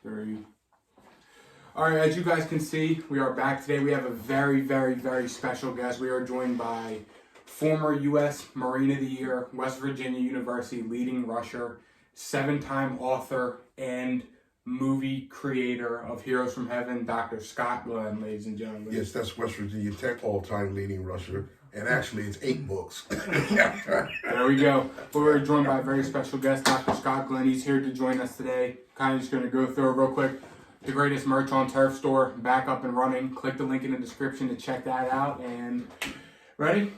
Three. All right, as you guys can see, we are back today. We have a very, very, very special guest. We are joined by former U.S. Marine of the Year, West Virginia University leading rusher, 7-time author, and movie creator of Heroes from Heaven, Dr. Scott Glenn, ladies and gentlemen. Yes, that's West Virginia Tech all-time leading rusher. And actually, it's 8 books. There we go. We're joined by a very special guest, Dr. Scott Glenn. He's here to join us today. Kind of just going to go through it real quick. The greatest merch on Turf Store, back up and running. Click the link in the description to check that out. And ready?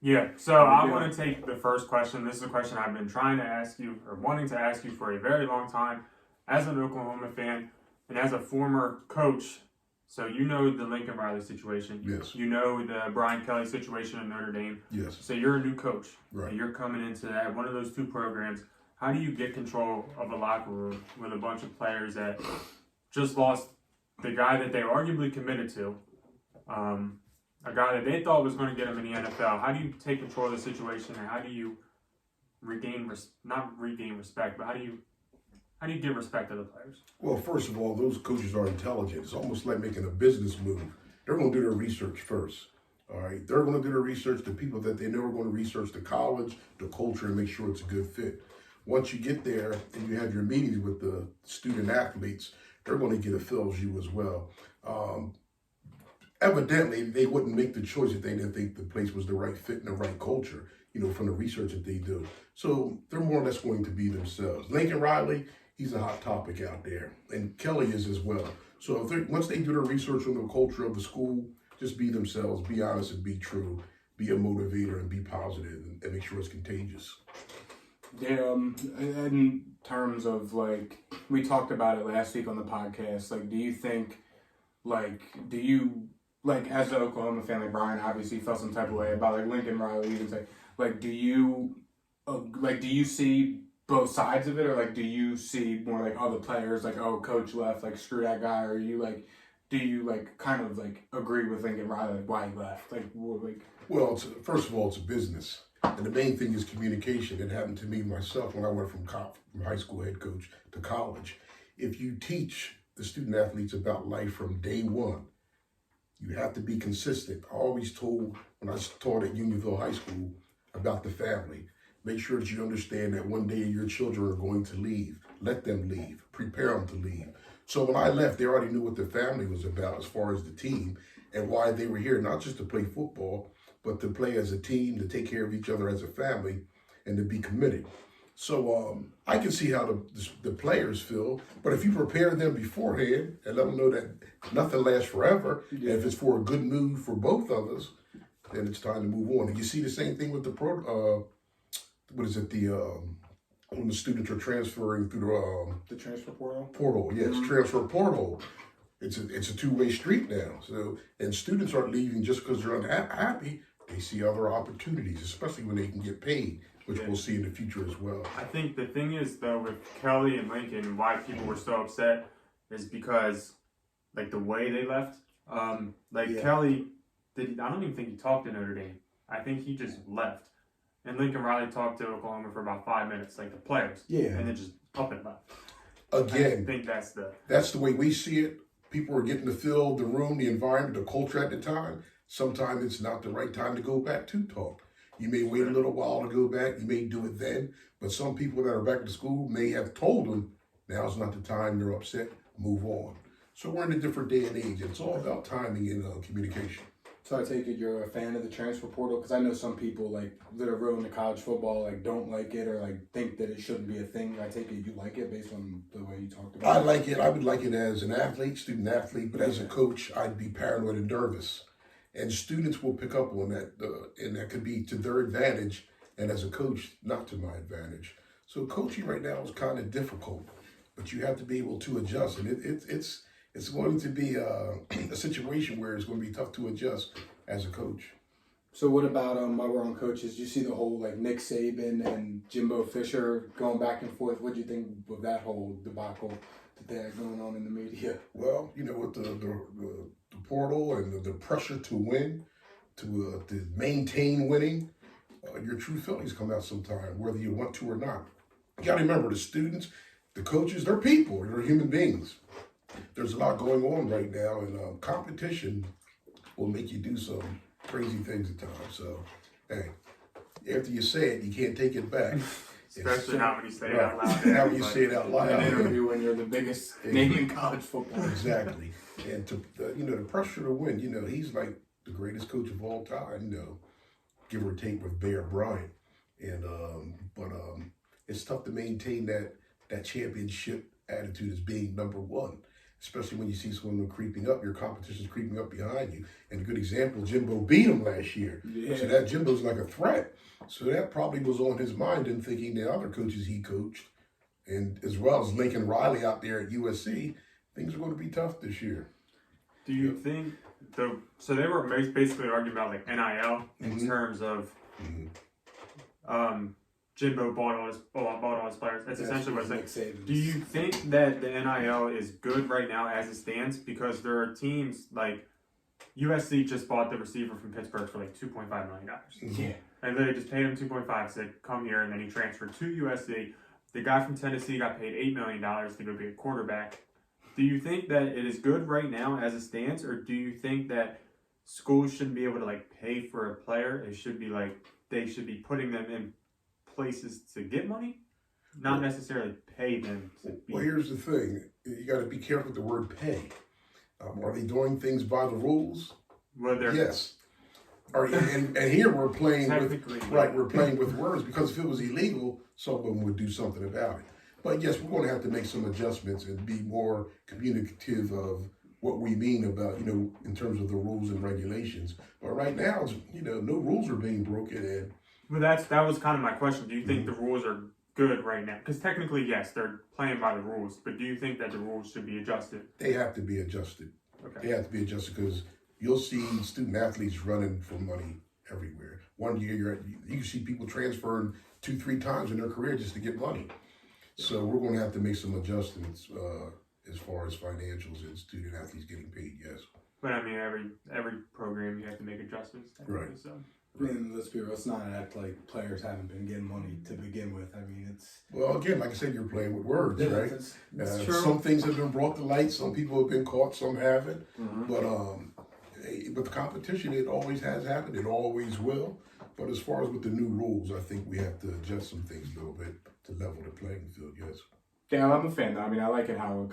Yeah, so I want to take the first question. This is a question I've been trying to ask you, or wanting to ask you for a very long time, as an Oklahoma fan and as a former coach. So you know the Lincoln Riley situation. Yes. You know the Brian Kelly situation in Notre Dame. Yes. So you're a new coach. Right. And you're coming into that, one of those two programs. How do you get control of a locker room with a bunch of players that just lost the guy that they arguably committed to, a guy that they thought was going to get them in the NFL? How do you take control of the situation, and how do you not regain respect, but how do you give respect to the players? Well, first of all, those coaches are intelligent. It's almost like making a business move. They're going to do their research first. All right. They're going to do their research, the people that they know are going to research the college, the culture, and make sure it's a good fit. Once you get there and you have your meetings with the student athletes, they're going to get a feel of you as well. Evidently, they wouldn't make the choice if they didn't think the place was the right fit and the right culture, from the research that they do. So they're more or less going to be themselves. Lincoln Riley, he's a hot topic out there, and Kelly is as well. So once they do their research on the culture of the school, just be themselves, be honest and be true, be a motivator and be positive, and make sure it's contagious. Yeah, in terms of, we talked about it last week on the podcast, do you think, as an Oklahoma fan, Brian obviously felt some type of way about, Lincoln Riley, even say, do you see both sides of it, or do you see more other players oh, coach left, screw that guy, or do you kind of agree with Lincoln Riley why he left? Well, first of all, it's a business, and the main thing is communication. It happened to me myself when I went from high school head coach to college. If you teach the student athletes about life from day one, you have to be consistent. I always told when I taught at Unionville High School about the family. Make sure that you understand that one day your children are going to leave. Let them leave. Prepare them to leave. So when I left, they already knew what the family was about as far as the team and why they were here, not just to play football, but to play as a team, to take care of each other as a family, and to be committed. So I can see how the players feel, but if you prepare them beforehand and let them know that nothing lasts forever, and if it's for a good move for both of us, then it's time to move on. And you see the same thing with the when the students are transferring through the transfer portal? Portal, yes, transfer portal. It's a two-way street now. So, and students aren't leaving just because they're unhappy. They see other opportunities, especially when they can get paid, which we'll see in the future as well. I think the thing is, though, with Kelly and Lincoln, and why people were so upset is because, the way they left. Kelly, I don't even think he talked to Notre Dame. I think he just left. And Lincoln Riley talked to Oklahoma for about 5 minutes, the players. Yeah. And then just up and left. Again, I think that's the way we see it. People are getting to fill the room, the environment, the culture at the time. Sometimes it's not the right time to go back to talk. You may wait a little while to go back. You may do it then. But some people that are back to school may have told them, now's not the time, they're upset, move on. So we're in a different day and age. It's all about timing and communication. So I take it you're a fan of the transfer portal? Because I know some people that are real into college football don't like it or think that it shouldn't be a thing. I take it you like it based on the way you talked about it. I like it. I would like it as an athlete, student athlete, but as a coach, I'd be paranoid and nervous. And students will pick up on that, and that could be to their advantage, and as a coach, not to my advantage. So coaching right now is kind of difficult, but you have to be able to adjust, and it's going to be a situation where it's going to be tough to adjust as a coach. So what about while we're on coaches? You see the whole Nick Saban and Jimbo Fisher going back and forth. What do you think of that whole debacle that they had going on in the media? Well, with the portal and the pressure to win, to maintain winning, your true feelings come out sometime, whether you want to or not. You got to remember the students, the coaches, they're people, they're human beings. there's a lot going on right now, and competition will make you do some crazy things at times. So, hey, after you say it, you can't take it back. Especially not when you say it out loud. Now when you say it out loud. An interview when you're the biggest name in college football. Exactly. And to the pressure to win, he's like the greatest coach of all time, give or take with Bear Bryant. And but it's tough to maintain that championship attitude as being number one, especially when you see someone creeping up, your competition's creeping up behind you. And a good example, Jimbo beat him last year. Yeah. So that Jimbo's like a threat. So that probably was on his mind and thinking the other coaches he coached, and as well as Lincoln Riley out there at USC, things are going to be tough this year. Do you think so they were basically arguing about like NIL in terms of Jimbo bought all his players. That's essentially what it's like. Do you think that the NIL is good right now as it stands? Because there are teams like USC just bought the receiver from Pittsburgh for like $2.5 million. Yeah. And they just paid him $2.5, said come here, and then he transferred to USC. The guy from Tennessee got paid $8 million to go be a quarterback. Do you think that it is good right now as it stands, or do you think that schools shouldn't be able to like pay for a player? It should be like they should be putting them in places to get money, not necessarily pay them to be. Well, here's the thing: you got to be careful with the word "pay." Are they doing things by the rules? Well, yes. And here we're playing we're playing with words, because if it was illegal, some of them would do something about it. But yes, we're going to have to make some adjustments and be more communicative of what we mean about, in terms of the rules and regulations. But right now, no rules are being broken. And well, that was kind of my question. Do you think the rules are good right now? Because technically, yes, they're playing by the rules. But do you think that the rules should be adjusted? They have to be adjusted. Okay. They have to be adjusted because you'll see student athletes running for money everywhere. One year, you see people transferring 2-3 times in their career just to get money. So we're going to have to make some adjustments as far as financials and student athletes getting paid, yes. But I mean, every program you have to make adjustments. Right. So. I mean, let's be real, it's not act like players haven't been getting money to begin with. I mean, it's... Well, again, like I said, you're playing with words, yeah, right? It's true. Some things have been brought to light, some people have been caught, some haven't. But the competition, it always has happened, it always will. But as far as with the new rules, I think we have to adjust some things a little bit to level the playing field, yes. Yeah, I'm a fan. I mean, I like it how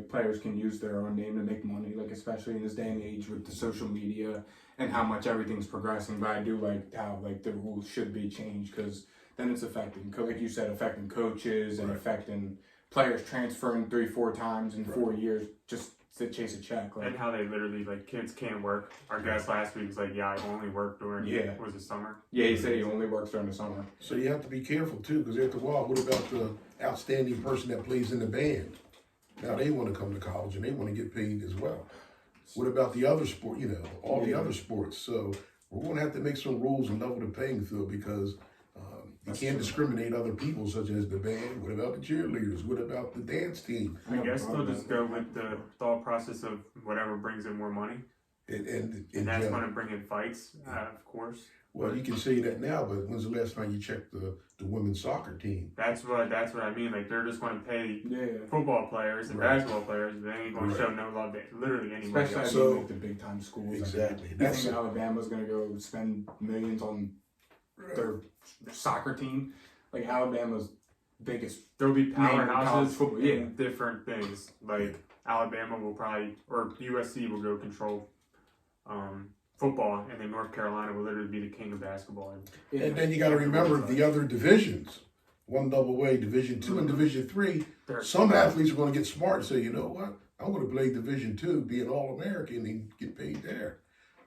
players can use their own name to make money, like especially in this day and age with the social media and how much everything's progressing. But I do like how the rules should be changed, because then it's affecting, like you said, affecting coaches and affecting players transferring 3-4 times in 4 years just to chase a check. And how they literally, kids can't work. Our guest last week was like, I only work during, was it summer? Yeah, he said he only works during the summer. So you have to be careful, too, because after a while, what about the outstanding person that plays in the band? Now they want to come to college and they want to get paid as well. What about the other sport, all the other sports? So we're going to have to make some rules and level the playing field, because you can't discriminate other people, such as the band. What about the cheerleaders? What about the dance team? I guess they'll just go with the thought process of whatever brings in more money. And that's going to bring in fights, of course. Well, you can say that now, but when's the last time you checked the women's soccer team? That's what I mean. They're just going to pay football players and basketball players. They ain't going to show no love to literally anybody. Especially the big time schools. Exactly. I think Alabama's going to go spend millions on their soccer team. Like Alabama's biggest. There'll be powerhouses in different things. Like Alabama will probably, or USC will go control football, and then North Carolina will literally be the king of basketball. And then you got to remember the other divisions. One AA, Division II, and Division III. Some athletes are going to get smart and say, you know what? I'm going to play Division II, be an All-American, and get paid there.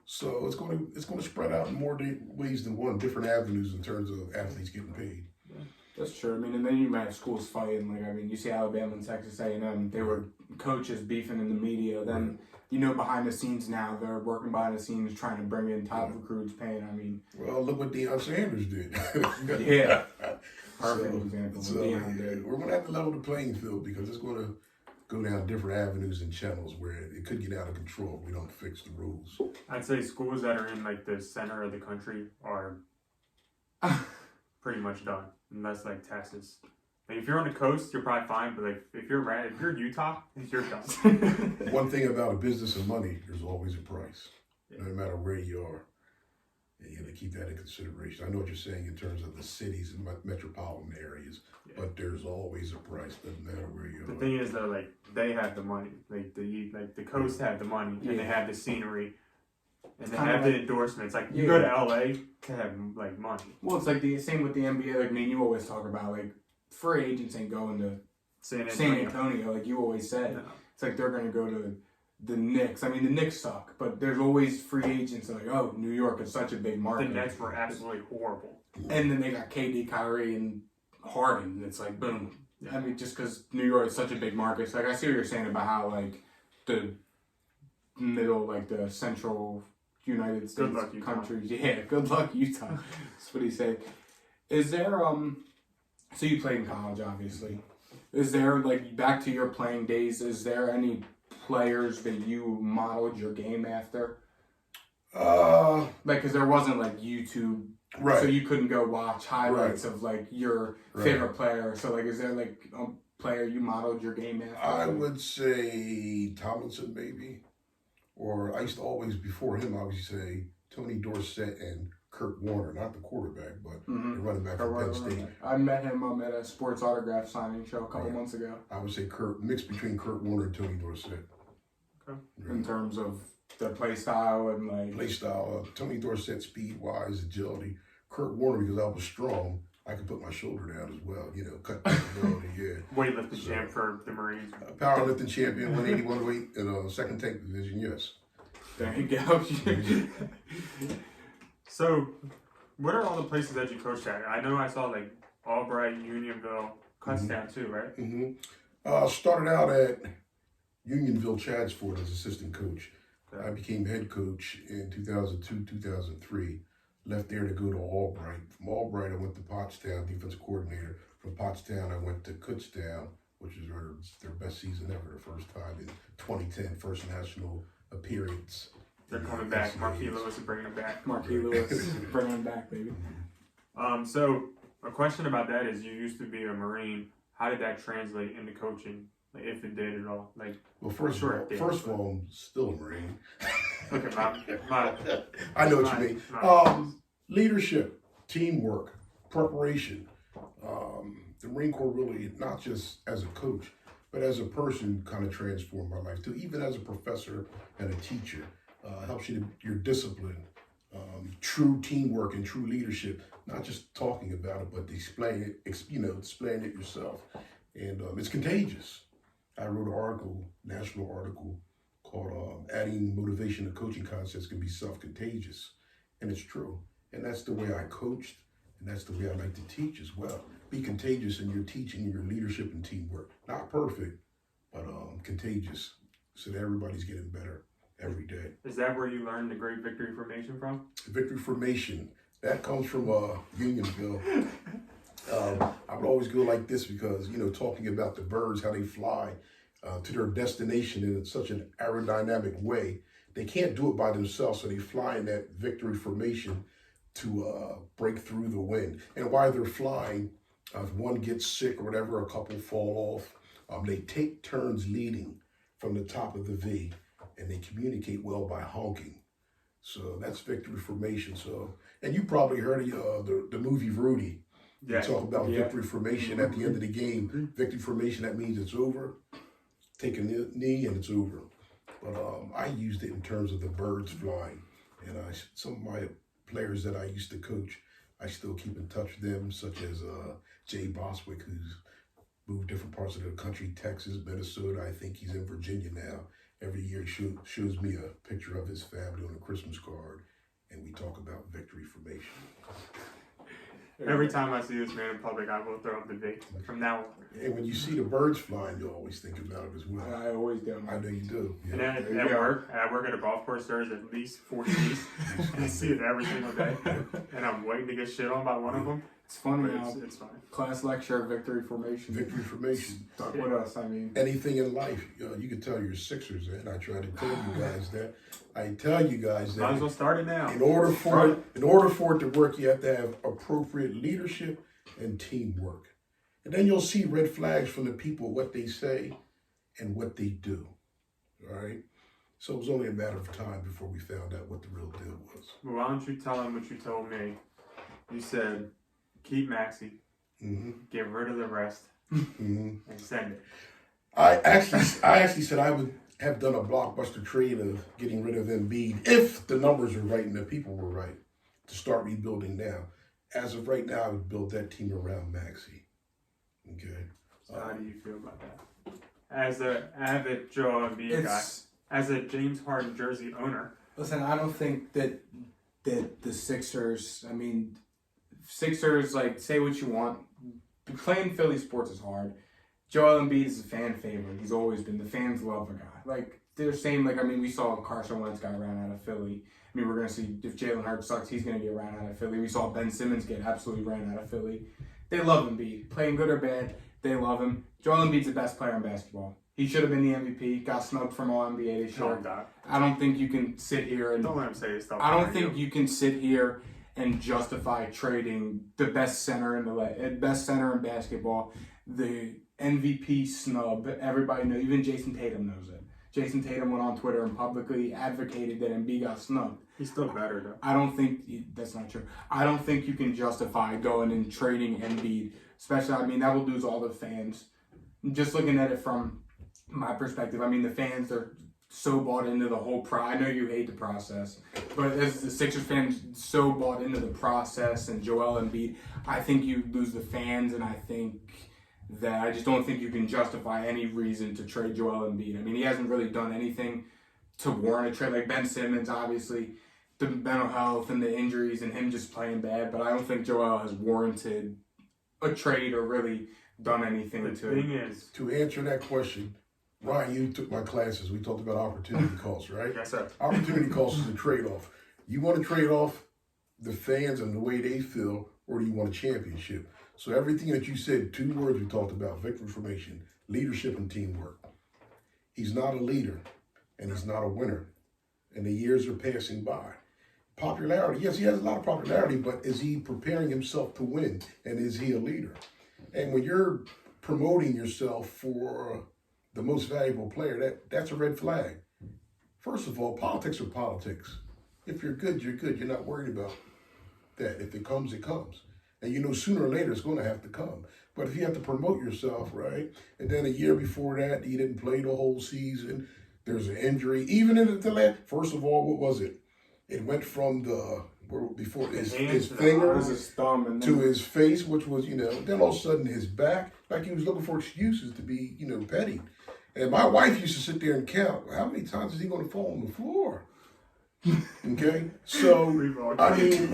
So it's going to spread out in more ways than one, different avenues in terms of athletes getting paid. Yeah, that's true. I mean, and then you might have schools fighting. You see Alabama and Texas A&M. They were coaches beefing in the media. Then behind the scenes now, they're working behind the scenes trying to bring in top recruits, paying. I mean, well, look what Deion Sanders did. Yeah, perfect example. So we're going to have to level the playing field, because it's going to go down different avenues and channels where it could get out of control if we don't fix the rules. I'd say schools that are in the center of the country are pretty much done, unless Texas. Like if you're on the coast, you're probably fine, but like if you're Utah, you're done. One thing about a business and money, there's always a price, no matter where you are. And you got to keep that in consideration. I know what you're saying in terms of the cities and metropolitan areas, but there's always a price, doesn't matter where you are. The thing is though, like they have the money, like the coast have the money, and they have the scenery, and they have the endorsements. Like you go to LA to have like money. Well, it's like the same with the NBA. Like, I mean, you always talk about like free agents ain't going to San Antonio, like you always said. No. It's like they're going to go to the Knicks. I mean, the Knicks suck, but there's always free agents that are like, oh, New York is such a big market. The Nets were absolutely horrible. And then they got KD, Kyrie, and Harden. And it's like, boom. I mean, just because New York is such a big market. So, like, I see what you're saying about how, like, the middle, like, the central United States countries. Yeah, good luck, Utah. That's what he said. Is there, so you played in college, obviously. Is there, like, back to your playing days, is there any players that you modeled your game after? Like, because there wasn't like YouTube, right? So you couldn't go watch highlights of like your favorite player. So like, is there like a player you modeled your game after? I would say Tomlinson, maybe, or I used to always before him. I would say Tony Dorsett and Kurt Warner, not the quarterback, but the running back from Penn State. I met him at a sports autograph signing show a couple months ago. I would say mixed between Kurt Warner and Tony Dorsett. Okay. In terms of the play style and like... Play style, Tony Dorsett, speed-wise, agility. Kurt Warner, because I was strong, I could put my shoulder down as well, cut the ability, Weightlifting champ for the Marines. Powerlifting champion, 181 weight in second tank division, yes. There you go. So, what are all the places that you coached at? I know I saw like Albright, Unionville, Kutztown too, right? Started out at Unionville, Chadsford as assistant coach. Okay. I became head coach in 2002, 2003. Left there to go to Albright. From Albright, I went to Pottstown, defensive coordinator. From Pottstown, I went to Kutztown, which is their best season ever, the first time in 2010, first national appearance. They're coming back. Marquis Lewis is bringing them back. Marquis Lewis bringing them back, baby. So a question about that is, you used to be a Marine. How did that translate into coaching? Like, if it did at all? Like, well, first of all, I'm still a Marine. Okay, I know what you mean. Leadership, teamwork, preparation. The Marine Corps really, not just as a coach, but as a person, kind of transformed my life too. Even as a professor and a teacher, helps your discipline, true teamwork and true leadership. Not just talking about it, but displaying it yourself, and it's contagious. I wrote an national article called "Adding Motivation to Coaching Concepts Can Be Self-Contagious," and it's true. And that's the way I coached, and that's the way I like to teach as well. Be contagious in your teaching, your leadership, and teamwork. Not perfect, but contagious, so that everybody's getting better every day. Is that where you learned the great victory formation from? Victory formation, that comes from Unionville. I would always go like this because, talking about the birds, how they fly to their destination in such an aerodynamic way. They can't do it by themselves, so they fly in that victory formation to break through the wind. And while they're flying, if one gets sick or whatever, a couple fall off, they take turns leading from the top of the V, and they communicate well by honking. So that's victory formation. So, and you probably heard of the movie Rudy. Yeah. They talk about victory formation at the end of the game. Victory formation, that means it's over. Take a knee and it's over. But I used it in terms of the birds flying. And some of my players that I used to coach, I still keep in touch with them, such as Jay Boswick, who's moved different parts of the country, Texas, Minnesota. I think he's in Virginia now. Every year he shows me a picture of his family on a Christmas card, and we talk about victory formation. Every time I see this man in public, I will throw up the V from now on. And when you see the birds flying, you always think about it as well. I always do. I know you do. Yeah. And at work, I work at a golf course. There's at least 4 trees. I see it every single day, and I'm waiting to get shit on by one of them. It's funny how it's fine. Class lecture, victory formation. Victory formation. Stuck with us, I mean. Anything in life, you can tell you're Sixers, and I try to tell you guys that. I tell you guys that. Might as well start it now. In order for it to work, you have to have appropriate leadership and teamwork. And then you'll see red flags from the people, what they say and what they do. All right? So it was only a matter of time before we found out what the real deal was. Well, why don't you tell him what you told me? You said, keep Maxey, get rid of the rest, and send it. I actually said I would have done a blockbuster trade of getting rid of Embiid if the numbers were right and the people were right to start rebuilding now. As of right now, I would build that team around Maxey. Okay. So how do you feel about that? As an avid Joel Embiid guy, as a James Harden jersey owner. Listen, I don't think that the Sixers, Sixers, like, say what you want. Playing Philly sports is hard. Joel Embiid is a fan favorite. He's always been. The fans love the guy. Like, they're saying, we saw Carson Wentz got ran out of Philly. We're going to see if Jalen Hurts sucks, he's going to get ran out of Philly. We saw Ben Simmons get absolutely ran out of Philly. They love Embiid. Playing good or bad, they love him. Joel Embiid's the best player in basketball. He should have been the MVP. Got snubbed from All-NBA this year. I don't think you can sit here and... Don't let him say his stuff. I don't think you can sit here and justify trading the best center in basketball, the MVP snub. Everybody knows. Even Jason Tatum knows it. Jason Tatum went on Twitter and publicly advocated that Embiid got snubbed. He's still better, though. I don't think that's not true. I don't think you can justify going and trading Embiid, especially. That will lose all the fans. Just looking at it from my perspective, the fans, they're so bought into the whole I know you hate the process, but as the Sixers fans so bought into the process and Joel Embiid, I think you lose the fans, and I just don't think you can justify any reason to trade Joel Embiid. He hasn't really done anything to warrant a trade. Like Ben Simmons, obviously, the mental health and the injuries and him just playing bad, but I don't think Joel has warranted a trade or really done anything to answer that question. Ryan, you took my classes. We talked about opportunity costs, right? Yes, sir. Opportunity cost is a trade-off. You want to trade off the fans and the way they feel, or do you want a championship? So everything that you said, 2 words we talked about, victory formation, leadership and teamwork. He's not a leader, and he's not a winner. And the years are passing by. Popularity, yes, he has a lot of popularity, but is he preparing himself to win? And is he a leader? And when you're promoting yourself for the most valuable player, that's a red flag. First of all, politics are politics. If you're good, you're good. You're not worried about that. If it comes, it comes. And sooner or later it's going to have to come. But if you have to promote yourself, right, and then a year before that, you didn't play the whole season, there's an injury. Even in the last, first of all, what was it? It went from his finger his thumb to his face, which was, then all of a sudden his back, like he was looking for excuses to be, petty. And my wife used to sit there and count, how many times is he going to fall on the floor? Okay? So, we've all done you're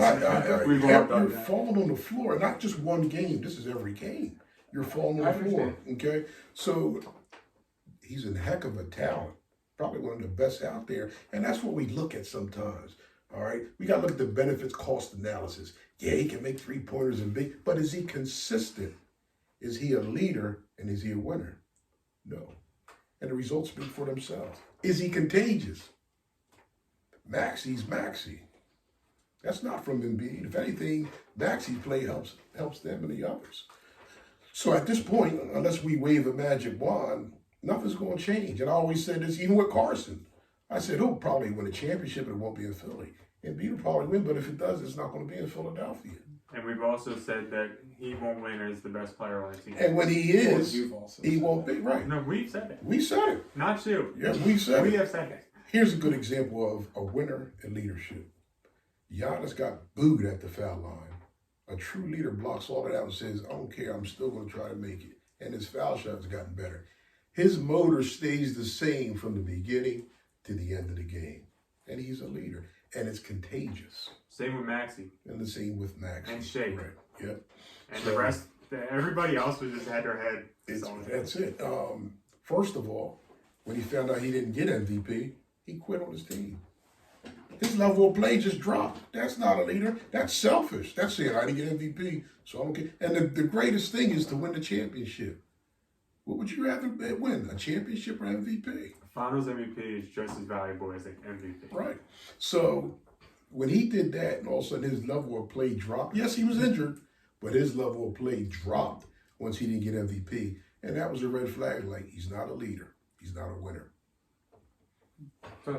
falling on the floor, not just one game. This is every game. You're falling on the floor. Okay? So, he's a heck of a talent. Probably one of the best out there. And that's what we look at sometimes. All right? We got to look at the benefits cost analysis. Yeah, he can make 3-pointers and big, but is he consistent? Is he a leader and is he a winner? No. And the results speak for themselves. Is he contagious? Maxey's Maxey. That's not from Embiid. If anything, Maxey's play helps them and the others. So at this point, unless we wave a magic wand, nothing's going to change. And I always said this, even with Carson. I said, he'll probably win a championship and it won't be in Philly. Embiid will probably win, but if it does, it's not going to be in Philadelphia. And we've also said that he won't win as the best player on the team. And when he is, he won't be, right. No, we've said it. We said it. Not you. Yeah, we said it. We have said it. Here's a good example of a winner in leadership. Giannis got booed at the foul line. A true leader blocks all that out and says, I don't care, I'm still going to try to make it. And his foul shot has gotten better. His motor stays the same from the beginning to the end of the game. And he's a leader. And it's contagious. Same with Maxey. And the same with Maxey. And Shea. Right. Yep. And the rest, everybody else was just had their head. That's it. First of all, when he found out he didn't get MVP, he quit on his team. His level of play just dropped. That's not a leader. That's selfish. That's saying, I didn't get MVP, so I don't get. And the greatest thing is to win the championship. What would you rather win, a championship or MVP? Finals MVP is just as valuable as an MVP. Right. So when he did that and all of a sudden his level of play dropped, yes, he was injured, but his level of play dropped. once he didn't get MVP. And that was a red flag. Like, he's not a leader. He's not a winner.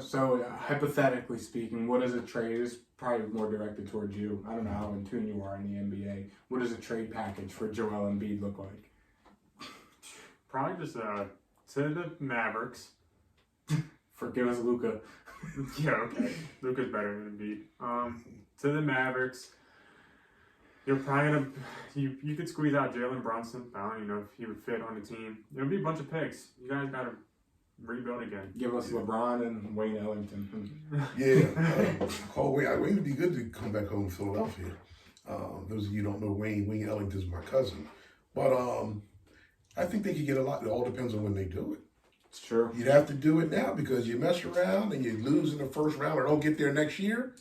So hypothetically speaking, what is a trade? This is probably more directed towards you. I don't know how in tune you are in the NBA. What does a trade package for Joel Embiid look like? Probably just to the Mavericks. Forgive us, Luka. Yeah, okay. Luka's better than Embiid. To the Mavericks. You're probably gonna you could squeeze out Jalen Brunson. I don't even know if he would fit on the team. It'll be a bunch of picks. You guys gotta rebuild again. Give us LeBron and Wayne Ellington. Yeah. Wayne would be good to come back home to Philadelphia. Those of you who don't know Wayne Ellington's my cousin. But I think they could get a lot. It all depends on when they do it. It's true. You'd have to do it now because you mess around and you lose in the first round or don't get there next year,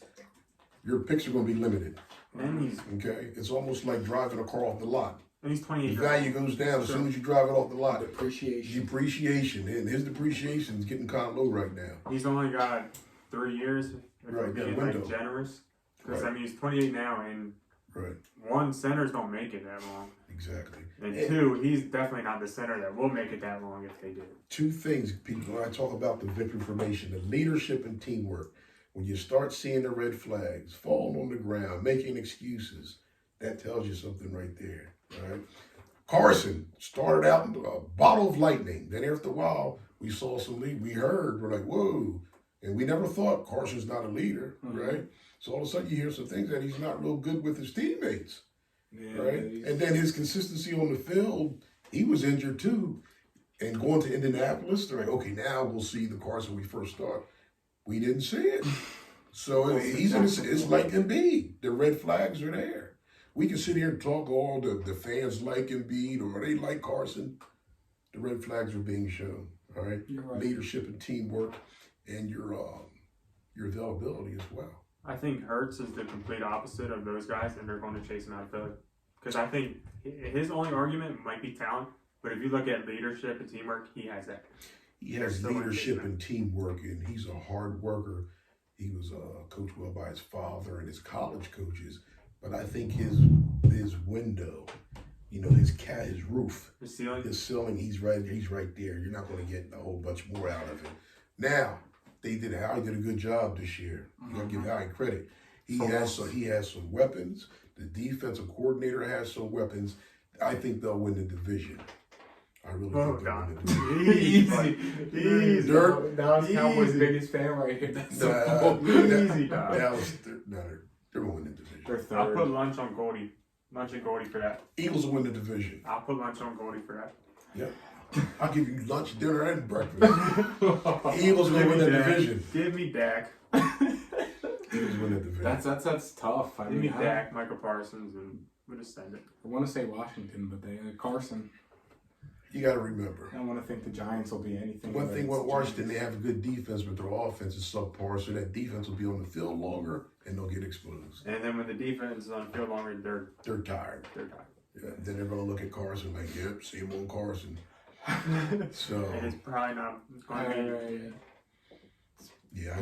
your picks are going to be limited. And Okay? It's almost like driving a car off the lot. he's 28. The value goes down as soon as you drive it off the lot. Depreciation. Depreciation. And his depreciation is getting kind of low right now. He's only got 3 years. If Right, we're being that window. like generous. Because Right. I mean he's 28 now, and Right. one, centers don't make it that long. Exactly. And two, he's definitely not the center that will make it that long if they do. Two things, people, when I talk about the victory formation, the leadership and teamwork. When you start seeing the red flags, falling on the ground, making excuses, that tells you something right there. Right? Carson started out in a bottle of lightning. Then after a while, we saw some lead. We heard, we're like, whoa. And we never thought Carson's not a leader, right? So all of a sudden you hear some things that he's not real good with his teammates, right? And then his consistency on the field, he was injured too. And going to Indianapolis, they're like, okay, now we'll see the Carson we first start. We didn't see it. So it's like Embiid. The red flags are there. We can sit here and talk all the fans like Embiid or they like Carson. The red flags are being shown, all right? You're right. Leadership and teamwork and your availability as well. I think Hurts is the complete opposite of those guys, and they're going to chase him out of Philly. Because I think his only argument might be talent, but if you look at leadership and teamwork, he has that. He has leadership and teamwork, and he's a hard worker. He was coached well by his father and his college coaches, but I think his window, his roof, His ceiling, he's right there. You're not going to get a whole bunch more out of it. Now, Howie did a good job this year. You got to give Howie credit. He has some weapons. The defensive coordinator has some weapons. I think they'll win the division. I really think they'll win the division. Easy. That was Cowboys' biggest fan right here. That's Easy, dog. They're going to win the division. They're third. I'll put lunch on Goldie. Lunch and Goldie for that. Eagles will win the division. I'll put lunch on Goldie for that. Yep. I'll give you lunch, dinner, and breakfast. Eagles will win the division. Give me Dak. Eagles win the division. That's tough. Give me Dak, Michael Parsons, and we'll just send it. I want to say Washington, but they Carson. You got to remember. I don't want to think the Giants will be anything. One thing with Washington, they have a good defense, but their offense is subpar, so that defense will be on the field longer, and they'll get exposed. And then when the defense is on the field longer, They're tired. Yeah, then they're going to look at Carson like, yep, same old Carson. So and it's probably not going to be. Yeah,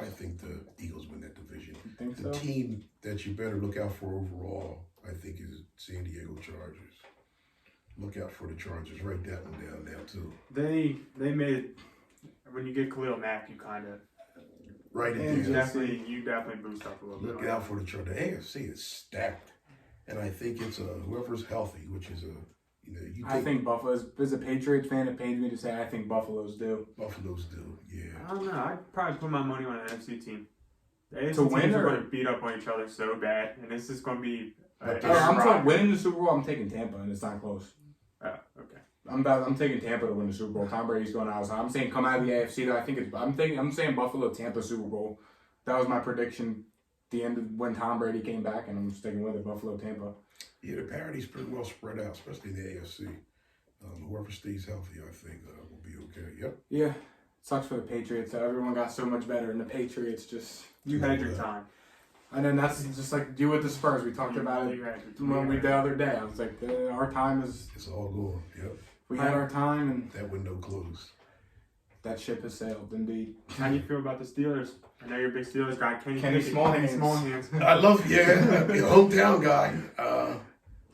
I think the Eagles win that division. You think The so? team that you better look out for overall, I think, is San Diego Chargers. Look out for the Chargers. Write that one down now too. They made it. When you get Khalil Mack, you kind of Write it And down. you definitely boost up a little bit. Look out for the Chargers. The AFC is stacked, and I think it's whoever's healthy, which is I think Buffalo's. As a Patriots fan, it pains me to say I think Buffalo's do. Buffalo's do. Yeah. I don't know. I'd probably put my money on an NFC team. The AFC To win teams are or- going to beat up on each other so bad, and this is going to be. But a I'm rock. talking winning the Super Bowl. I'm taking Tampa, and it's not close. Oh, okay. I'm taking Tampa to win the Super Bowl. Tom Brady's going outside. I'm saying come out of the AFC. Though I think I'm saying Buffalo, Tampa, Super Bowl. That was my prediction. The end of when Tom Brady came back, and I'm sticking with it. Buffalo, Tampa. Yeah, the parity's pretty well spread out, especially in the AFC. Whoever stays healthy, I think, will be okay. Yep. Yeah, sucks for the Patriots. Everyone got so much better, and the Patriots just. You had your time. And then that's just like you with the Spurs. We talked about it You had your when time. the other day. I was like, our time is. It's all gone. Yep. We had our time, and That window closed. that ship has sailed. Indeed. How do you feel about the Steelers? I know you're a big Steelers guy. Kenny Smallhands. Smallhands. I love, your hometown guy.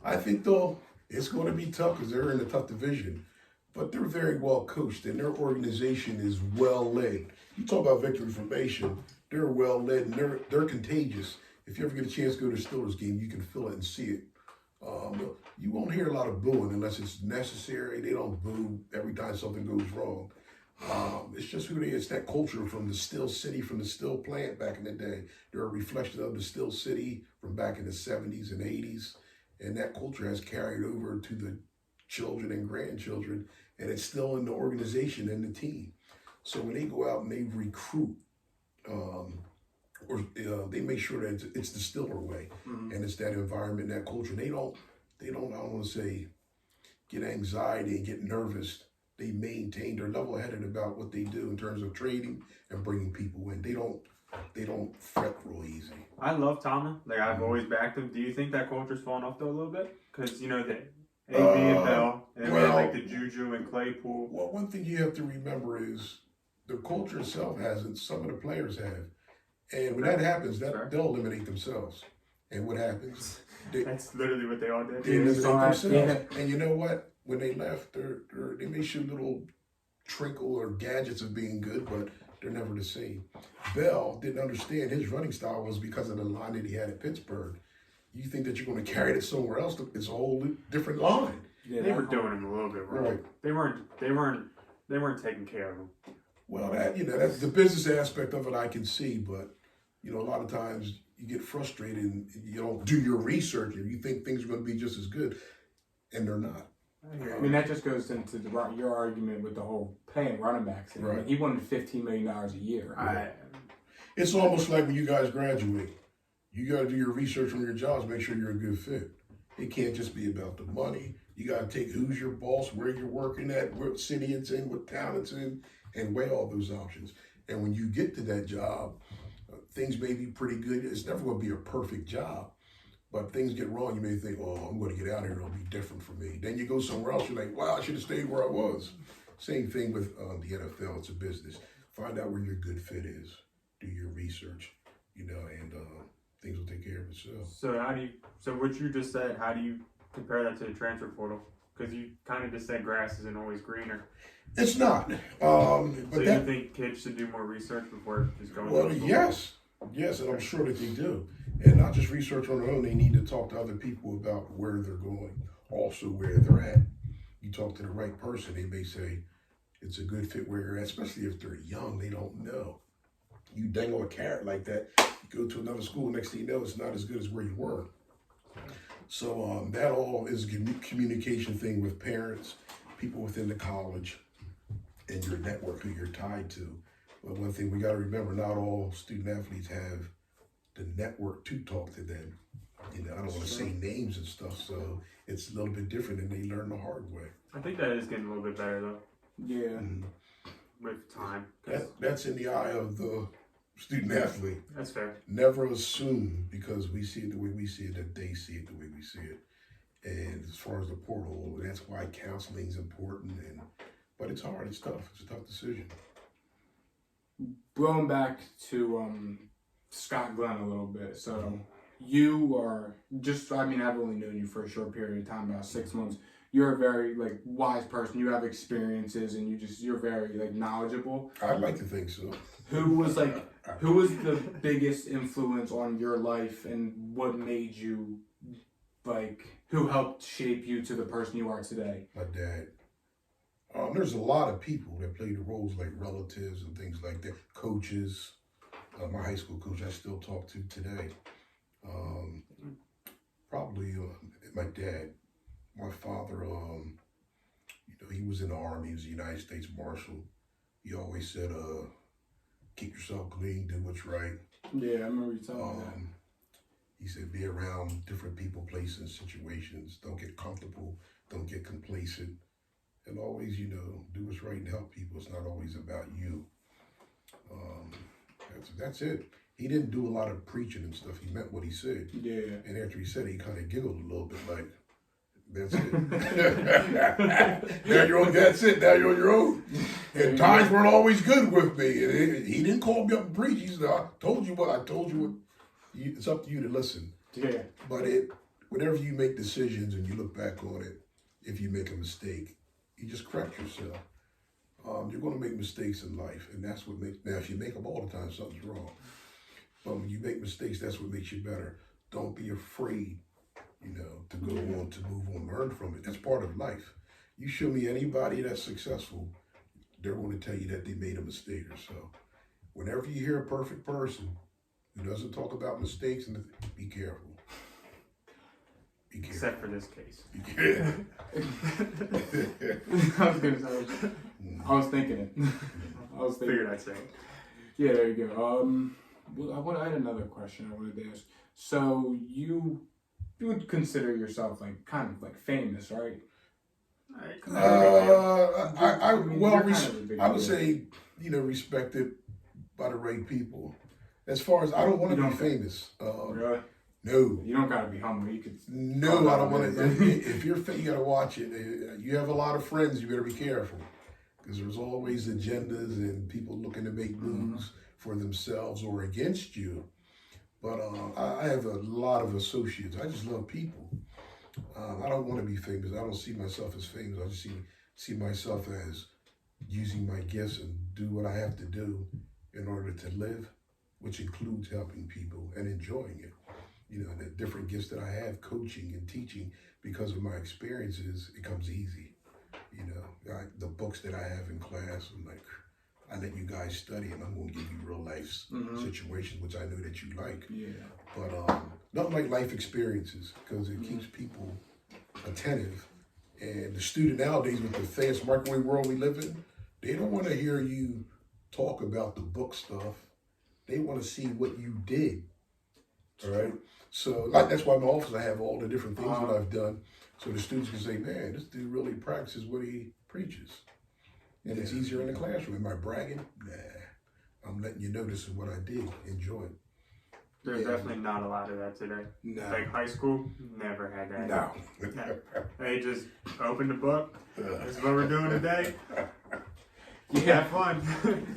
I think they'll It's going to be tough because they're in a tough division, but they're very well coached and their organization is well led. You talk about victory formation, they're well led and they're contagious. If you ever get a chance to go to a Steelers game, you can feel it and see it. You won't hear a lot of booing unless it's necessary. They don't boo every time something goes wrong. It's just who they is. It's that culture from the Steel City, from the steel plant back in the day. They're a reflection of the Steel City from back in the 70s and 80s. And that culture has carried over to the children and grandchildren. And it's still in the organization and the team. So when they go out and they recruit, they make sure that it's the Stiller way. Mm-hmm. And it's that environment, that culture. They don't, I don't want to say, get anxiety and get nervous. They maintain, they're level-headed about what they do in terms of trading and bringing people in. They don't fret real easy. I love Tomlin. Like, I've always backed him. Do you think that culture's fallen off, though, a little bit? Because, you know, the AB and Bell, and we had, like, the Juju and Claypool. Well, one thing you have to remember is the culture itself hasn't. Some of the players have. And when that happens, they'll eliminate themselves. And what happens? That's literally what they all did. They eliminate themselves. Yeah. And you know what? When they left, they may show little trinkle or gadgets of being good, but they're never the same. Bell didn't understand his running style was because of the line that he had at Pittsburgh. You think that you're going to carry it somewhere else? It's a whole different line. Yeah, they were doing him a little bit wrong. Right. They weren't taking care of him. Well, that's the business aspect of it. I can see, but a lot of times you get frustrated and you don't do your research and you think things are going to be just as good, and they're not. I mean, that just goes into your argument with the whole paying running backs. Right. I mean, he wanted $15 million a year. Right. It's almost like when you guys graduate, you got to do your research on your jobs, make sure you're a good fit. It can't just be about the money. You got to take who's your boss, where you're working at, what city it's in, what town it's in, and weigh all those options. And when you get to that job, things may be pretty good. It's never going to be a perfect job. But if things get wrong, you may think, oh, I'm going to get out of here. It'll be different for me. Then you go somewhere else. You're like, wow, I should have stayed where I was. Same thing with the NFL. It's a business. Find out where your good fit is. Do your research, and things will take care of itself. So what you just said, how do you compare that to the transfer portal? Because you kind of just said grass isn't always greener. It's not. So you think kids should do more research before just going to school? Yes, and I'm sure that they do. And not just research on their own, they need to talk to other people about where they're going, also where they're at. You talk to the right person, they may say, it's a good fit where you're at, especially if they're young, they don't know. You dangle a carrot like that, you go to another school, next thing you know, it's not as good as where you were. So that all is a communication thing with parents, people within the college, and your network who you're tied to. But one thing we got to remember, not all student athletes have the network to talk to them. I don't want to say names and stuff, so it's a little bit different and they learn the hard way. I think that is getting a little bit better though. Yeah. With time. That's in the eye of the student athlete. That's fair. Never assume because we see it the way we see it that they see it the way we see it. And as far as the portal, that's why counseling is important. But it's hard, it's tough. It's a tough decision. Going back to Scott Glenn a little bit. So you are I've only known you for a short period of time, about 6 months. You're a very wise person. You have experiences and you're very knowledgeable. I'd like to think so. Who was the biggest influence on your life and what made you who helped shape you to the person you are today? My dad. There's a lot of people that played the roles like relatives and things like that. Coaches, my high school coach I still talk to today. Probably my dad. My father, he was in the Army. He was a United States Marshal. He always said, keep yourself clean, do what's right. Yeah, I remember you telling me that. He said, be around different people, places, situations. Don't get comfortable. Don't get complacent. And always, do what's right and help people. It's not always about you. That's it. He didn't do a lot of preaching and stuff. He meant what he said. Yeah. And after he said it, he kind of giggled a little bit like, that's it. Now you're on. That's it. Now you're on your own. And times weren't always good with me. And he didn't call me up and preach. He said, I told you what I told you. It's up to you to listen. Yeah. But whenever you make decisions and you look back on it, if you make a mistake, you just correct yourself. You're going to make mistakes in life, and that's what makes. Now, if you make them all the time, something's wrong. But when you make mistakes, that's what makes you better. Don't be afraid, to go on, to move on, learn from it. That's part of life. You show me anybody that's successful, they're going to tell you that they made a mistake or so. Whenever you hear a perfect person who doesn't talk about mistakes, be careful. Be careful. Except for this case. Be careful. I was thinking it. Figured I'd say it. Yeah, there you go. Well, I had another question I wanted to ask. So you would consider yourself like kind of like famous, right? I would say, respected by the right people. As far as I don't want to be famous. Really? No. You don't gotta be humble. You could. No, I don't want to. If you're famous, you gotta watch it. You have a lot of friends. You better be careful because there's always agendas and people looking to make moves for themselves or against you. But I have a lot of associates. I just love people. I don't want to be famous. I don't see myself as famous. I just see myself as using my gifts and do what I have to do in order to live, which includes helping people and enjoying it. The different gifts that I have, coaching and teaching, because of my experiences, it comes easy. The books that I have in class, I let you guys study, and I'm going to give you real life situations, which I know that you like. Yeah. But nothing like life experiences, because it keeps people attentive. And the student nowadays, with the fast microwave world we live in, they don't want to hear you talk about the book stuff. They want to see what you did. All right. So that's why in my office I have all the different things that I've done, so the students can say, "Man, this dude really practices what he preaches," and it's easier in the classroom. Am I bragging? Nah. I'm letting you know this is what I did. Enjoy it. There's definitely not a lot of that today. No. Like high school, never had that. No. They just open the book. This is what we're doing today. Yeah, Have fun.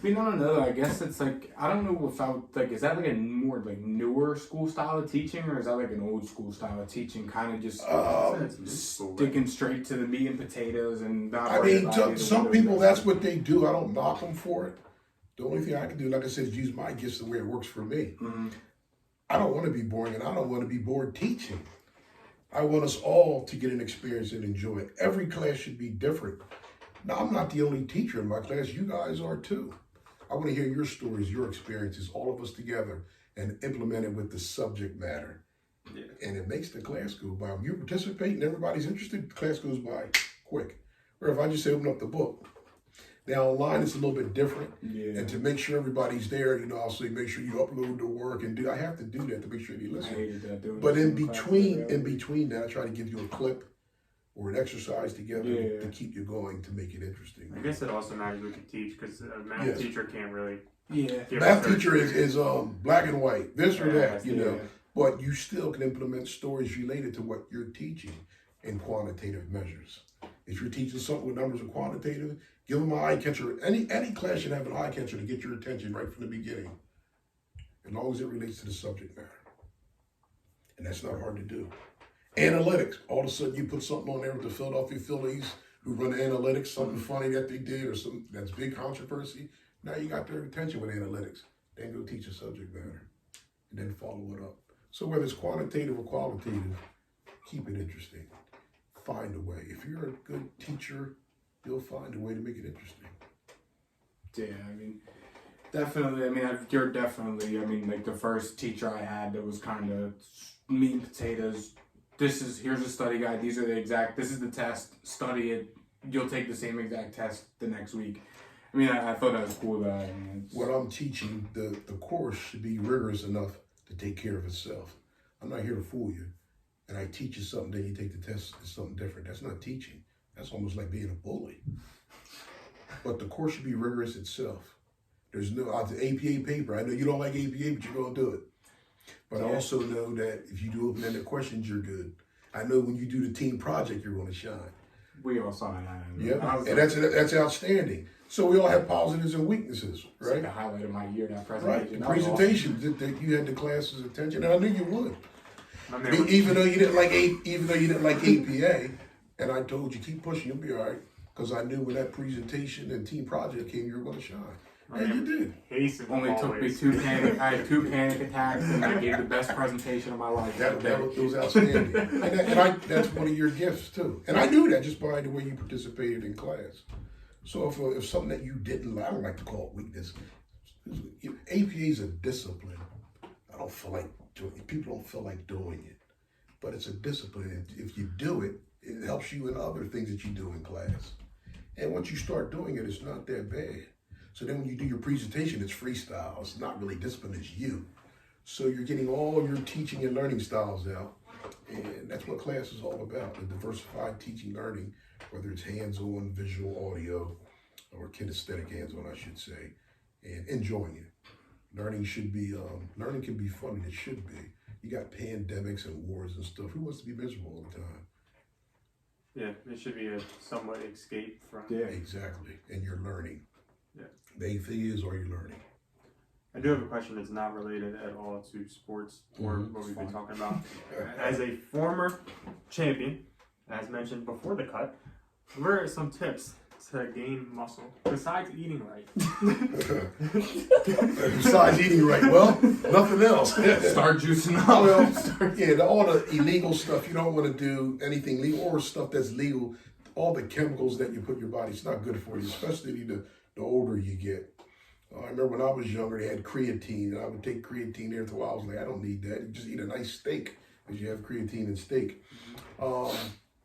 No. I guess it's like, I don't know is that like a more like newer school style of teaching, or is that like an old school style of teaching, kind of just sticking straight to the meat and potatoes and not some people, that's what they do. I don't knock them for it. The only thing I can do, like I said, is use my gifts the way it works for me. Mm-hmm. I don't want to be boring, and I don't want to be bored teaching. I want us all to get an experience and enjoy it. Every class should be different. Now, I'm not the only teacher in my class. You guys are too. I want to hear your stories, your experiences, all of us together, and implement it with the subject matter. Yeah. And it makes the class go by. When you participate and everybody's interested, the class goes by quick. Or if I just say open up the book. Now, online it's a little bit different. Yeah. And to make sure everybody's there, I'll say make sure you upload the work and I have to do that to make sure they listen. I hated that doing but in between that, I try to give you a clip or an exercise together to keep you going, to make it interesting. I guess it also matters what you teach, because a math teacher can't really. Yeah. Math teacher is black and white, this or that, But you still can implement stories related to what you're teaching in quantitative measures. If you're teaching something with numbers and quantitative, give them an eye catcher. Any class should have an eye catcher to get your attention right from the beginning, as long as it relates to the subject matter. And that's not hard to do. Analytics. All of a sudden, you put something on there with the Philadelphia Phillies who run analytics, something funny that they did or something that's big controversy. Now you got their attention with analytics. Then go teach a subject matter and then follow it up. So whether it's quantitative or qualitative, keep it interesting. Find a way. If you're a good teacher, you'll find a way to make it interesting. Yeah, definitely. You're definitely, like the first teacher I had that was kind of meat and potatoes. Here's a study guide. This is the test. Study it. You'll take the same exact test the next week. I thought that was cool though. What I'm teaching, the course should be rigorous enough to take care of itself. I'm not here to fool you. And I teach you something, then you take the test, it's something different. That's not teaching. That's almost like being a bully. But the course should be rigorous itself. There's no the APA paper. I know you don't like APA, but you're going to do it. But I also know that if you do open-ended questions, you're good. I know when you do the team project, you're going to shine. We all saw that. Yeah, and that's outstanding. So we all have positives and weaknesses, right? It's like the highlight of my year, that presentation. Right, the presentation that you had the class's attention, and I knew you would. My man was- Even though you didn't like APA, and I told you keep pushing, you'll be all right. Because I knew when that presentation and team project came, you were going to shine, my and man you did. hastened Only took me always. I had 2 panic attacks, and I gave the best presentation of my life. It was outstanding, that's one of your gifts too. And I knew that just by the way you participated in class. So if something that you didn't like, I don't like to call it weakness. APA is a discipline. I don't feel like doing it. People don't feel like doing it, but it's a discipline. If you do it, it helps you in other things that you do in class. And once you start doing it, it's not that bad. So then when you do your presentation, it's freestyle. It's not really discipline, it's you. So you're getting all your teaching and learning styles out. And that's what class is all about, the diversified teaching learning, whether it's hands-on, visual, audio, or kinesthetic hands-on, I should say, and enjoying it. Learning should be, learning can be fun, and it should be. You got pandemics and wars and stuff. Who wants to be miserable all the time? Yeah, it should be a somewhat escape from. Yeah. Exactly, and you're learning. Yeah. The main thing is, are you learning? I do have a question that's not related at all to sports or what we've been talking about. As a former champion, as mentioned before the cut, what are some tips to gain muscle besides eating right? Besides eating right, well, nothing else. Start juicing up. Well, yeah, all the illegal stuff, you don't want to do anything legal or stuff that's legal. All the chemicals that you put in your body, it's not good for you, especially the older you get. I remember when I was younger, they had creatine, and I would take creatine every 2 hours. Like, I don't need that. You just eat a nice steak, because you have creatine in steak.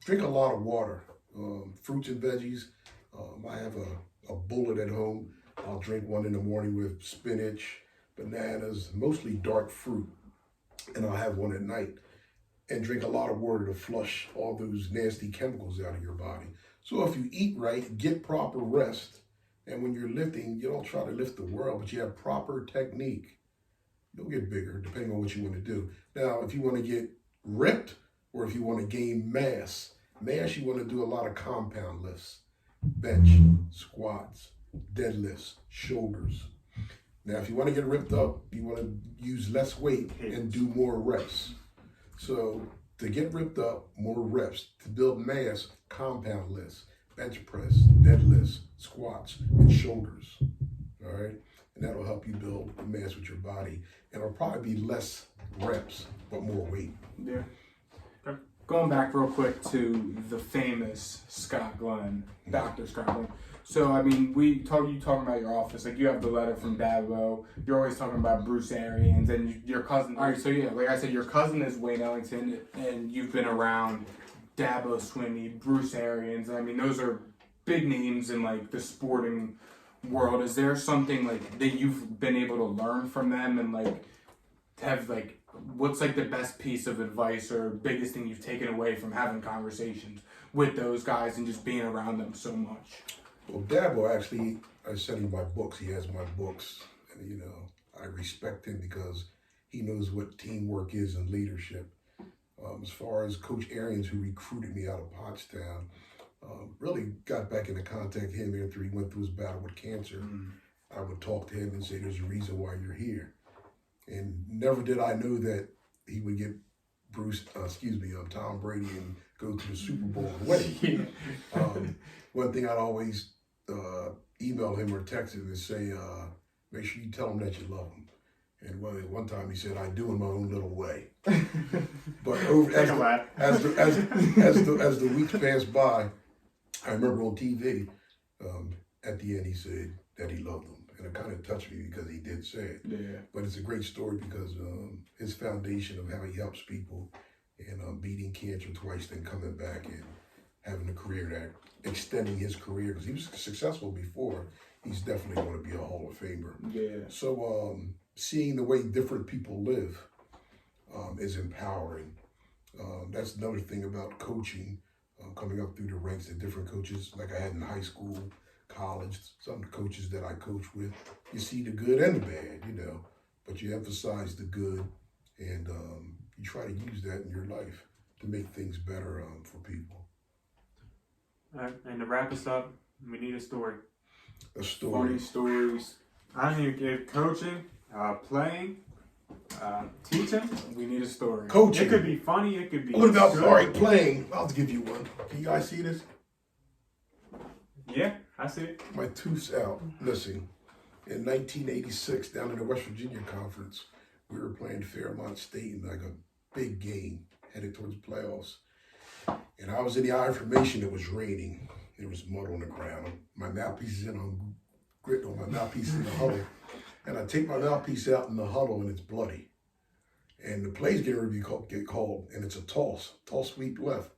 Drink a lot of water, fruits and veggies. I have a bullet at home. I'll drink one in the morning with spinach, bananas, mostly dark fruit, and I'll have one at night. And drink a lot of water to flush all those nasty chemicals out of your body. So if you eat right, get proper rest, and when you're lifting, you don't try to lift the world, but you have proper technique, you'll get bigger depending on what you want to do. Now, if you want to get ripped or if you want to gain mass, you want to do a lot of compound lifts, bench, squats, deadlifts, shoulders. Now, if you want to get ripped up, you want to use less weight and do more reps. So to get ripped up, more reps. To build mass, compound lifts, bench press, deadlifts, squats, and shoulders. All right? And that'll help you build mass with your body. And it'll probably be less reps, but more weight. Yeah. Going back real quick to the famous Scott Glenn, Dr. Scott Glenn. So, I mean, you talking about your office, like you have the letter from Dabo, you're always talking about Bruce Arians and your cousin. All right, so yeah, like I said, your cousin is Wayne Ellington, and you've been around Dabo Swinney, Bruce Arians. I mean, those are big names in like the sporting world. Is there something like that you've been able to learn from them and like have like, what's like the best piece of advice or biggest thing you've taken away from having conversations with those guys and just being around them so much? Well, Dabo actually, I sent him my books. He has my books, and you know, I respect him because he knows what teamwork is and leadership. As far as Coach Arians, who recruited me out of Pottstown, really got back into contact with him after he went through his battle with cancer. I would talk to him and say, "There's a reason why you're here." And never did I know that he would get Tom Brady and go to the Super Bowl and win. One thing I'd always email him or text him and say, make sure you tell him that you love him. And one time he said, I do in my own little way. But as the weeks passed by, I remember on TV, at the end he said that he loved them. And it kind of touched me because he did say it. Yeah. But it's a great story because his foundation of how he helps people and beating cancer twice, then coming back and having a career that extending his career because he was successful before. He's definitely going to be a Hall of Famer. Yeah. So seeing the way different people live is empowering. That's another thing about coaching, coming up through the ranks, the different coaches like I had in high school, college, some coaches that I coach with, you see the good and the bad, you know, but you emphasize the good and you try to use that in your life to make things better for people. And to wrap us up, we need a story. A story. Funny stories. I don't even give coaching, playing, Teaching. We need a story. Coaching. It could be funny. It could be. What about, good. all right, playing? I'll give you one. Can you guys see this? Yeah, I see it. My tooth's out, missing. In 1986, down in the West Virginia Conference, we were playing Fairmont State in like a big game headed towards the playoffs. And I was in the I formation. It was raining. There was mud on the ground. My mouthpiece is in on grit on my mouthpiece in the huddle. And I take my mouthpiece out in the huddle and it's bloody. And the play's getting ready to get called, and it's a toss sweep left.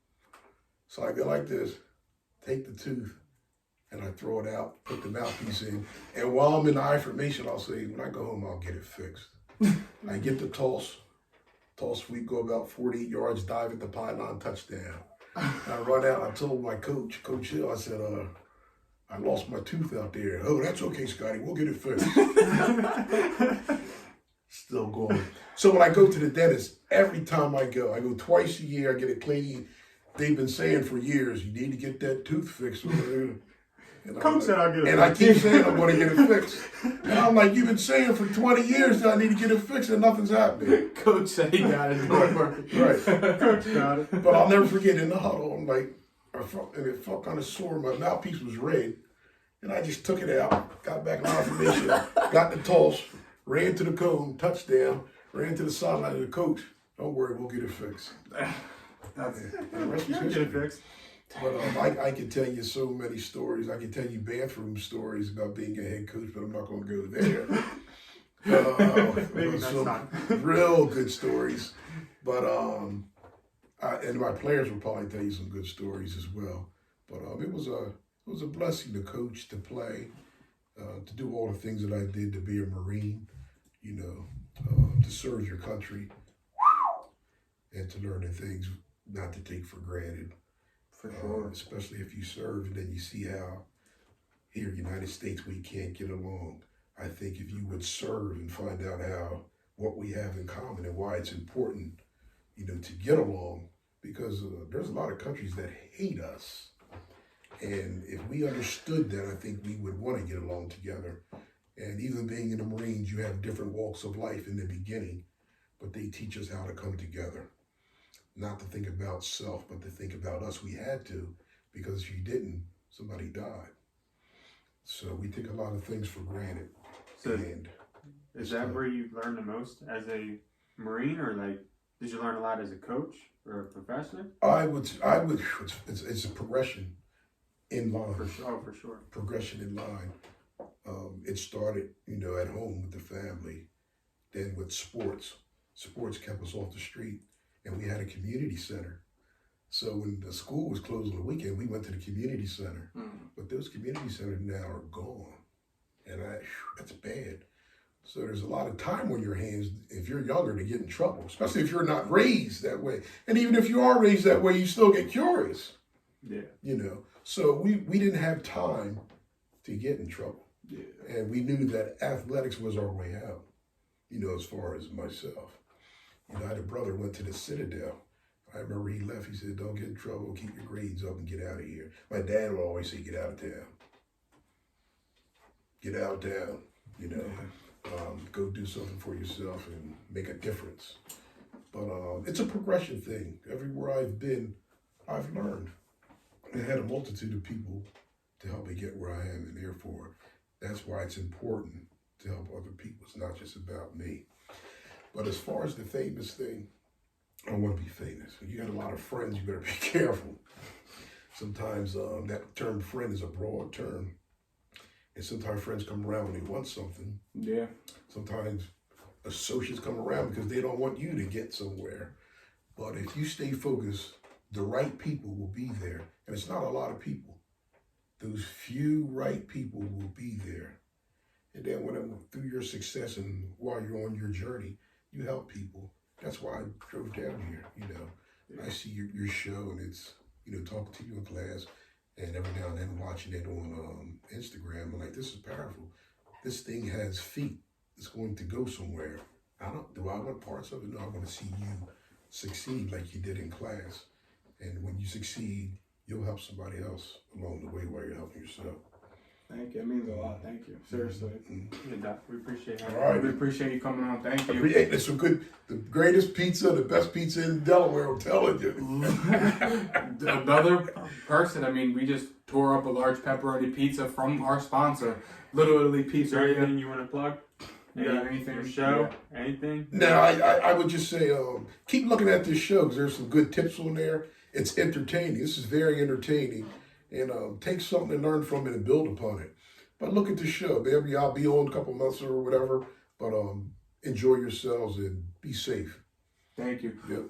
So I go like this, take the tooth, and I throw it out, put the mouthpiece in. And while I'm in the I formation, I'll say, when I go home, I'll get it fixed. I get the toss sweep, go about 48 yards, dive at the pylon, touchdown. And I run out, I told my coach, Coach Hill, I said, I lost my tooth out there. Oh, that's okay, Scotty, we'll get it fixed. Still going. So when I go to the dentist, every time I go twice a year, I get it cleaned. They've been saying for years, you need to get that tooth fixed. Coach said I'll get it fixed. And I keep saying I want to get it fixed. And I'm like, you've been saying for 20 years that I need to get it fixed and nothing's happening. Coach said he got it. Right. Coach got it. But I'll never forget in the huddle, I'm like, it felt kind of sore. My mouthpiece was red. And I just took it out, got back in my formation, got the toss, ran to the cone, touchdown, ran to the sideline of the coach. Don't worry, we'll get it fixed. That's And the rest was Get it history. fixed. But I can tell you so many stories. I can tell you bathroom stories about being a head coach, but I'm not going to go there. Maybe next some time. real good stories. But and my players will probably tell you some good stories as well. But it was a blessing to coach, to play, to do all the things that I did, to be a Marine, to serve your country, and to learn the things not to take for granted. for sure. Especially if you serve and then you see how here in the United States we can't get along. I think if you would serve and find out what we have in common and why it's important, to get along, because there's a lot of countries that hate us. And if we understood that, I think we would want to get along together. And even being in the Marines, you have different walks of life in the beginning, but they teach us how to come together. Not to think about self, but to think about us. We had to, because if you didn't, somebody died. So we take a lot of things for granted. So And is that where you learned the most as a Marine, or did you learn a lot as a coach or a professional? I would. It's a progression in line. For sure. Progression in line. It started, at home with the family, then with sports. Sports kept us off the street, and we had a community center. So when the school was closed on the weekend, we went to the community center. But those community centers now are gone, and that's bad. So there's a lot of time on your hands if you're younger to get in trouble, especially if you're not raised that way. And even if you are raised that way, you still get curious. Yeah. So we didn't have time to get in trouble. Yeah. And we knew that athletics was our way out, as far as myself. I had a brother who went to the Citadel. I remember he left. He said, don't get in trouble, keep your grades up and get out of here. My dad would always say, get out of town. Get out of town, go do something for yourself and make a difference. But it's a progression thing. Everywhere I've been, I've learned. I had a multitude of people to help me get where I am, and therefore, that's why it's important to help other people. It's not just about me. But as far as the famous thing, I want to be famous. When you got a lot of friends, you better be careful. Sometimes that term friend is a broad term. And sometimes friends come around when they want something. Yeah. Sometimes associates come around because they don't want you to get somewhere. But if you stay focused, the right people will be there. And it's not a lot of people. Those few right people will be there. And then through your success and while you're on your journey, you help people. That's why I drove down here, I see your show and it's, talking to you in class and every now and then watching it on Instagram. I'm like, this is powerful. This thing has feet. It's going to go somewhere. Do I want parts of it? No, I want to see you succeed like you did in class. And when you succeed, you'll help somebody else along the way while you're helping yourself. Thank you. It means a lot. Thank you. Seriously. Yeah, Doc, we appreciate All having right. We appreciate you coming on. Thank you. Hey, it's the greatest pizza, the best pizza in Delaware, I'm telling you. Another person, I mean, we just tore up a large pepperoni pizza from our sponsor, Little Italy Is there Pizzeria. anything you want to plug? You got anything? Your show? Anything? No, I would just say keep looking at this show because there's some good tips on there. It's entertaining. This is very entertaining. And take something and learn from it and build upon it. But look at the show. Maybe I'll be on a couple months or whatever. But enjoy yourselves and be safe. Thank you. Yep.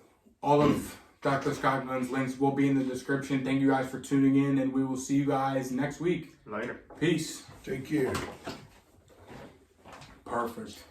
All of Dr. Scott Glenn's links will be in the description. Thank you guys for tuning in, and we will see you guys next week. Later. Peace. Take care. Perfect.